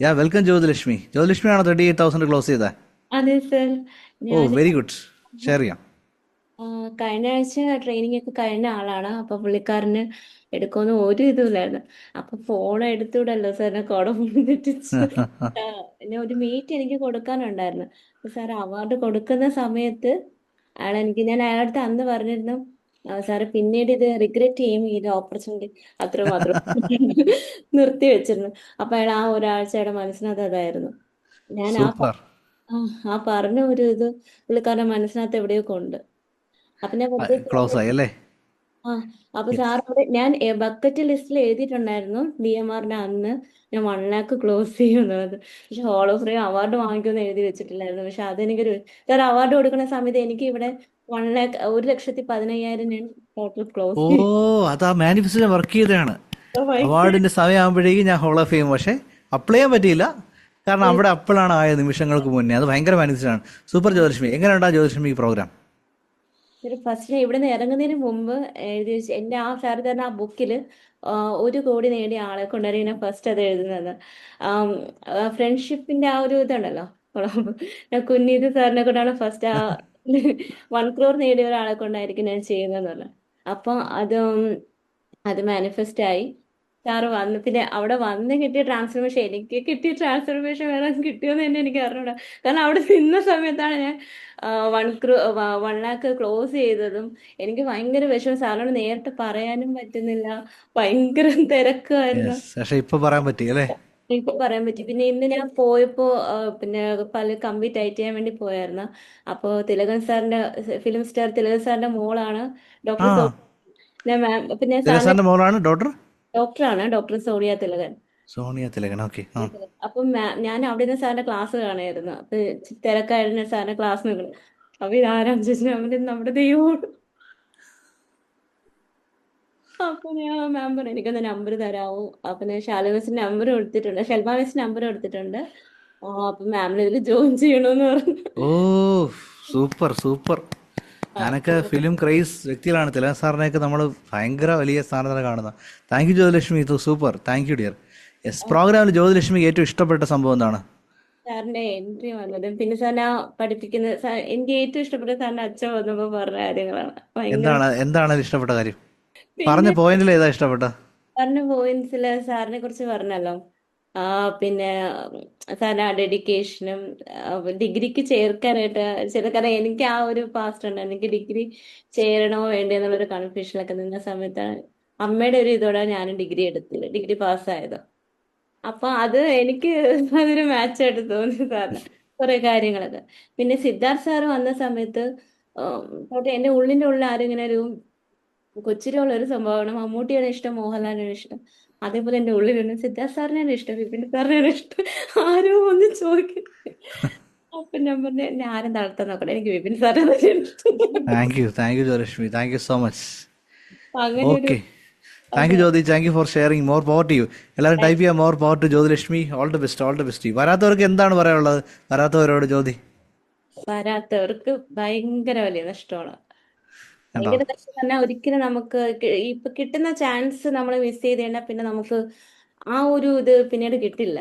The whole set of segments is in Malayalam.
യാ വെൽക്കം ജ്യോതിലക്ഷ്മി. ജ്യോതിലക്ഷ്മിയാണോ 38,000 ക്ലോസ് ചെയ്തത്? അതെ സർ. ഓ ഞാൻ വെരി ഗുഡ്. ഷെയർ ചെയ്യാം. കഴിഞ്ഞ ആഴ്ച ട്രെയിനിങ് ഒക്കെ കഴിഞ്ഞ ആളാണ്. അപ്പൊ പുള്ളിക്കാരന് എടുക്കുമെന്ന് ഒരു ഇതുമില്ലായിരുന്നു. അപ്പൊ ഫോൺ എടുത്തുവിടല്ലോ സാറിനെ കുട പുള്ളി തെറ്റിച്ച്. പിന്നെ ഒരു മീറ്റ് എനിക്ക് കൊടുക്കാനുണ്ടായിരുന്നു. സാർ അവാർഡ് കൊടുക്കുന്ന സമയത്ത് ഞാൻ അയാളുടെ അന്ന് പറഞ്ഞിരുന്നു, സാറ് പിന്നീട് ഇത് റിഗ്രറ്റ് ചെയ്യും ഈ ഒരു ഓപ്പർച്യൂണിറ്റി അത്രമാത്രം നിർത്തി വെച്ചിരുന്നു. അപ്പൊ അയാൾ ആ ഒരാഴ്ചയുടെ മനസ്സിനകത്ത് അതായിരുന്നു. ഞാൻ സൂപ്പർ. ആ ആ പറഞ്ഞ ഒരു ഇത് പുള്ളിക്കാരന്റെ മനസ്സിനകത്ത് എവിടെയൊക്കെ ഉണ്ട്. അപ്പൊ ഞാൻ വെറുതെ ക്ലോസ് ആയി അല്ലേ? ആ അപ്പൊ യെസ്. സാറോട് ഞാൻ ബക്കറ്റ് ലിസ്റ്റിൽ എഴുതിയിട്ടുണ്ടായിരുന്നു DMRന്റെ അന്ന് ഞാൻ 1 lakh ക്ലോസ് ചെയ്യുന്നത്. പക്ഷെ ഹോൾ ഓഫ് ഫെയിം അവാർഡ് വാങ്ങിക്കുമെന്ന് എഴുതി വെച്ചിട്ടില്ലായിരുന്നു. പക്ഷെ അതെനിക്കൊരു സാർ അവാർഡ് കൊടുക്കുന്ന സമയത്ത് എനിക്ക് ഇവിടെ 1 lakh 1,15,000 ഞാൻ ടോട്ടൽ ക്ലോസ് ഓ, ചെയ്തു. അത് ആ മാനിഫെസ്റ്റോ വർക്ക് ചെയ്തതാണ്. ഭയങ്കര അവാർഡിന്റെ സമയമാകുമ്പോഴേക്കും ഞാൻ ഹോൾ ഓഫ് ഫെയിം, പക്ഷെ അപ്ലൈ ചെയ്യാൻ പറ്റിയില്ല. കാരണം അവിടെ അപ്പോഴാണ് ആയ നിമിഷങ്ങൾക്ക് മുന്നേ. അത് ഭയങ്കര മാനിഫെസ്റ്റോ ആണ്. സൂപ്പർ ജ്യോതിലക്ഷ്മി. എങ്ങനെയുണ്ടാ ജ്യോതിലക്ഷ്മി ഈ പ്രോഗ്രാം? ഒരു ഫസ്റ്റ് ഞാൻ ഇവിടുന്ന് ഇറങ്ങുന്നതിന് മുമ്പ് എഴുതി വെച്ച് എന്റെ ആ സാർ തരുന്ന ആ ബുക്കില് 1 കോടി നേടിയ ആളെ കൊണ്ടായിരിക്കും ഞാൻ ഫസ്റ്റ് അത് എഴുതുന്നത്. ഫ്രണ്ട്ഷിപ്പിന്റെ ആ ഒരു ഇതുണ്ടല്ലോ, ഞാൻ കുഞ്ഞീത് സാറിനെ കൊണ്ടാണ് ഫസ്റ്റ് ആ 1 crore നേടിയ ഒരാളെ കൊണ്ടായിരിക്കും ഞാൻ ചെയ്യുന്നതെന്നുള്ളത്. അപ്പൊ അത് മാനിഫെസ്റ്റ് ആയി. സാറ് വന്ന് പിന്നെ അവിടെ വന്ന് കിട്ടിയ ട്രാൻസ്ഫർമേഷൻ, എനിക്ക് കിട്ടിയ ട്രാൻസ്ഫർമേഷൻ വേറെ കിട്ടിയോന്ന് തന്നെ എനിക്ക് അറിഞ്ഞൂടാ. കാരണം അവിടെ നിന്ന സമയത്താണ് ഞാൻ 1 lakh ക്ലോസ് ചെയ്തതും. എനിക്ക് ഭയങ്കര വിഷമം, സാറിനോട് നേരിട്ട് പറയാനും പറ്റുന്നില്ല. ഭയങ്കര തിരക്കായിരുന്നു. യെസ്, പക്ഷെ ഇപ്പൊ പറയാൻ പറ്റി അല്ലേ? എനിക്ക് പറയാൻ പറ്റി. പിന്നെ ഇന്ന് ഞാൻ പോയപ്പോ പിന്നെ പല കംപ്ലീറ്റ് ആയിട്ട് ചെയ്യാൻ വേണ്ടി പോയായിരുന്നു. അപ്പോ തിലകൻ സാറിന്റെ, ഫിലിം സ്റ്റാർ തിലകൻ സാറിന്റെ മോളാണ് ഡോക്ടർ ആ, ഞാൻ മാം. പിന്നെ സാറിന്റെ തിലസാന്റെ മോളാണ് ഡോക്ടർ ഡോക്ടറാണ് ഡോക്ടർ സോണിയ തിലകൻ. സോണിയ തിലകൻ. ഓക്കെ. ആ. അപ്പം ഞാൻ അവിടെ നിന്ന് സാറിന്റെ ക്ലാസ് കാണായിരുന്നു. അപ്പൊ തിരക്കായിരുന്നു സാറിന്റെ ക്ലാസ് നിൽക്കുന്നത്. അപ്പൊ ഇതാരാം ചോദിച്ചു, നമ്മുടെ ദൈവമാണ്. അപ്പൊ ഞാൻ മാം പറഞ്ഞു എനിക്കൊന്ന് നമ്പർ തരാമോ. അപ്പൊ ഞാൻ ഷാലു മിസ്സിന്റെ നമ്പർ കൊടുത്തിട്ടുണ്ട്, ഷെൽമ മിസ്സിന്റെ നമ്പർ കൊടുത്തിട്ടുണ്ട്. അപ്പൊ മാമിന് ഇതിൽ ജോയിൻ ചെയ്യണമെന്ന് പറഞ്ഞു. ഓ, സൂപ്പർ സൂപ്പർ. ഞാനൊക്കെ അപ്പൊ ഫിലിം ക്രൈസ് വ്യക്തികളാണ്. തിലകൻ സാറിനെയൊക്കെ നമ്മൾ ഭയങ്കര വലിയ സ്ഥാനത്താണ് കാണുന്നത്. Thank you Jyothilakshmi. ഇത് super. Thank you dear. Yes. പ്രോഗ്രാമിൽ ജ്യോതിലക്ഷ്മിക്ക് ഏറ്റവും ഇഷ്ടപ്പെട്ട സംഭവം എന്താണ്? സാറിന്റെ എൻട്രി വന്നതും പിന്നെ സാറിനെ പഠിപ്പിക്കുന്ന എനിക്ക് ഏറ്റവും ഇഷ്ടപ്പെട്ട സാറിന്റെ അച്ഛൻ വന്നപ്പോ പറഞ്ഞ കാര്യങ്ങളാണ് ഭയങ്കര. എന്താണ് അതിൽ ഇഷ്ടപ്പെട്ട കാര്യം? പറഞ്ഞ പിന്നെ പോയിന്റിൽ ഏതാ ഇഷ്ടപ്പെട്ട? പറഞ്ഞ പോയിന്റ്സില് സാറിനെ കുറിച്ച് പറഞ്ഞല്ലോ. ആ പിന്നെ സാറിന്റെ ആ ഡെഡിക്കേഷനും ഡിഗ്രിക്ക് ചേർക്കാനായിട്ട് കാരണം എനിക്ക് ആ ഒരു പാസ്റ്റ് ഉണ്ട്. എനിക്ക് ഡിഗ്രി ചേരണോ വേണ്ടോ എന്നുള്ളൊരു കൺഫ്യൂഷനിലൊക്കെ നിന്ന സമയത്താണ് അമ്മയുടെ ഒരു ഇതോടെ ഞാനും ഡിഗ്രി എടുത്തില്ല, ഡിഗ്രി പാസ്സായത്. അപ്പൊ അത് എനിക്ക് അതൊരു മാച്ച് ആയിട്ട് തോന്നി സാറിന് കുറെ കാര്യങ്ങളൊക്കെ. പിന്നെ സിദ്ധാർത്ഥ് സാറ് വന്ന സമയത്ത് എന്റെ ഉള്ളിന്റെ ഉള്ളിൽ ആരും ഇങ്ങനെ ഒരു കൊച്ചിലുള്ള ഒരു സംഭവമാണ്. മമ്മൂട്ടിയാണ് ഇഷ്ടം, മോഹൻലാലിനാണ് ഇഷ്ടം. അതേപോലെ എന്റെ ഉള്ളിലുണ്ട് സിദ്ധാർത്ഥ് സാറിനാണ് ഇഷ്ടം, വിപിൻ സാറിനാണ് ഇഷ്ടം. ആരോ ഒന്ന് ചോദിക്കും. അപ്പൊ ഞാൻ പറഞ്ഞു ഞാൻ ആരും തളർത്താൻ നോക്കട്ടെ, എനിക്ക് വിപിൻ സാറിനെ ഇഷ്ടം. Thank you Jyothilakshmi. Thank you so much. അപ്പൊ അങ്ങനെ ഒരു ഓക്കെ. താങ്ക് യു അതെ. Jyothi. Thank you for sharing. More power to you. എല്ലാവരും ടൈപ്പ് ചെയ്യാം more power to Jyothilakshmi. All the best. All the best. വരാത്തവർക്ക് എന്താണ് പറയാനുള്ളത്? വരാത്തവരോട് ജ്യോതി. വരാത്തവർക്ക് ഭയങ്കര വലിയ നഷ്ടമാണ്. കണ്ടോ? ഭയങ്കര നഷ്ടം പറഞ്ഞാൽ ഒരിക്കലും നമുക്ക് ഇപ്പൊ കിട്ടുന്ന ചാൻസ് നമ്മൾ മിസ് ചെയ്ത് കഴിഞ്ഞാൽ പിന്നെ നമുക്ക് ആ ഒരു ഇത് പിന്നീട് കിട്ടില്ല.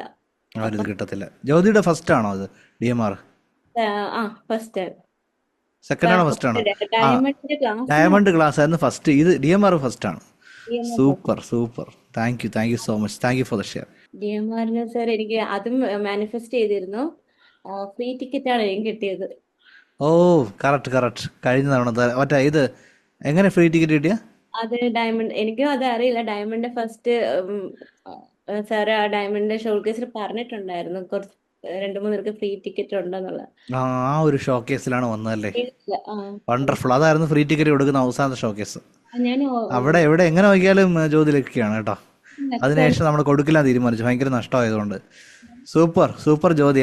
ആ ഒരു അപ്പൊ ഇത് കിട്ടത്തില്ല. ജ്യോതിയുടെ ഫസ്റ്റ് ആണോ അത്? DMR ആ ഫസ്റ്റ് സെക്കൻഡ് ആണോ ഫസ്റ്റ് ആണോ? ആ, ഡയമണ്ടിന്റെ ക്ലാസ്സിന് ഡയമണ്ട് ക്ലാസ് ആയിരുന്നു ഫസ്റ്റ്. ഇത് DMR ഫസ്റ്റ് ആണ്. Super super. Thank you so much. Thank you for the share. DMRന് സാർ എനിക്ക് അതും മാനിഫെസ്റ്റ് ചെയ്തിരുന്നു. ഫ്രീ ടിക്കറ്റ് ആണ് എനിക്ക് കിട്ടിയത്. ഓ, കറക്റ്റ് കറക്റ്റ്. കഴിഞ്ഞ തവണ മറ്റേ ഇത് എങ്ങനെ ഫ്രീ ടിക്കറ്റ് കിട്ടിയ? അത് ഡയമണ്ട്, എനിക്കും അത് അറിയില്ല. ഡയമണ്ട് ഫസ്റ്റ് സാർ ആ ഡയമണ്ട് ഷോൾ കേസിൽ പറഞ്ഞിട്ടുണ്ടായിരുന്നു കുറച്ച് 2-3 പേർക്ക് ഫ്രീ ടിക്കറ്റ് ഉണ്ടെന്നുള്ളത്. ആ, ആ ഒരു ഷോക്കേസിലാണ് വന്നതല്ലേ? ഇല്ല. വണ്ടർഫുൾ. അതായിരുന്നു ഫ്രീ ടിക്കറ്റ് കൊടുക്കുന്ന അവസാനത്തെ ഷോക്കേസ്. ഞാൻ അവിടെ എവിടെ എങ്ങനെ നോക്കിയാലും ജ്യോതി ലക്കിയാണ് കേട്ടോ. അതിനുശേഷം നമ്മൾ കൊടുക്കില്ല തീരുമാനിച്ചു, ഭയങ്കര നഷ്ടമായതുകൊണ്ട്. സൂപ്പർ സൂപ്പർ ജ്യോതി.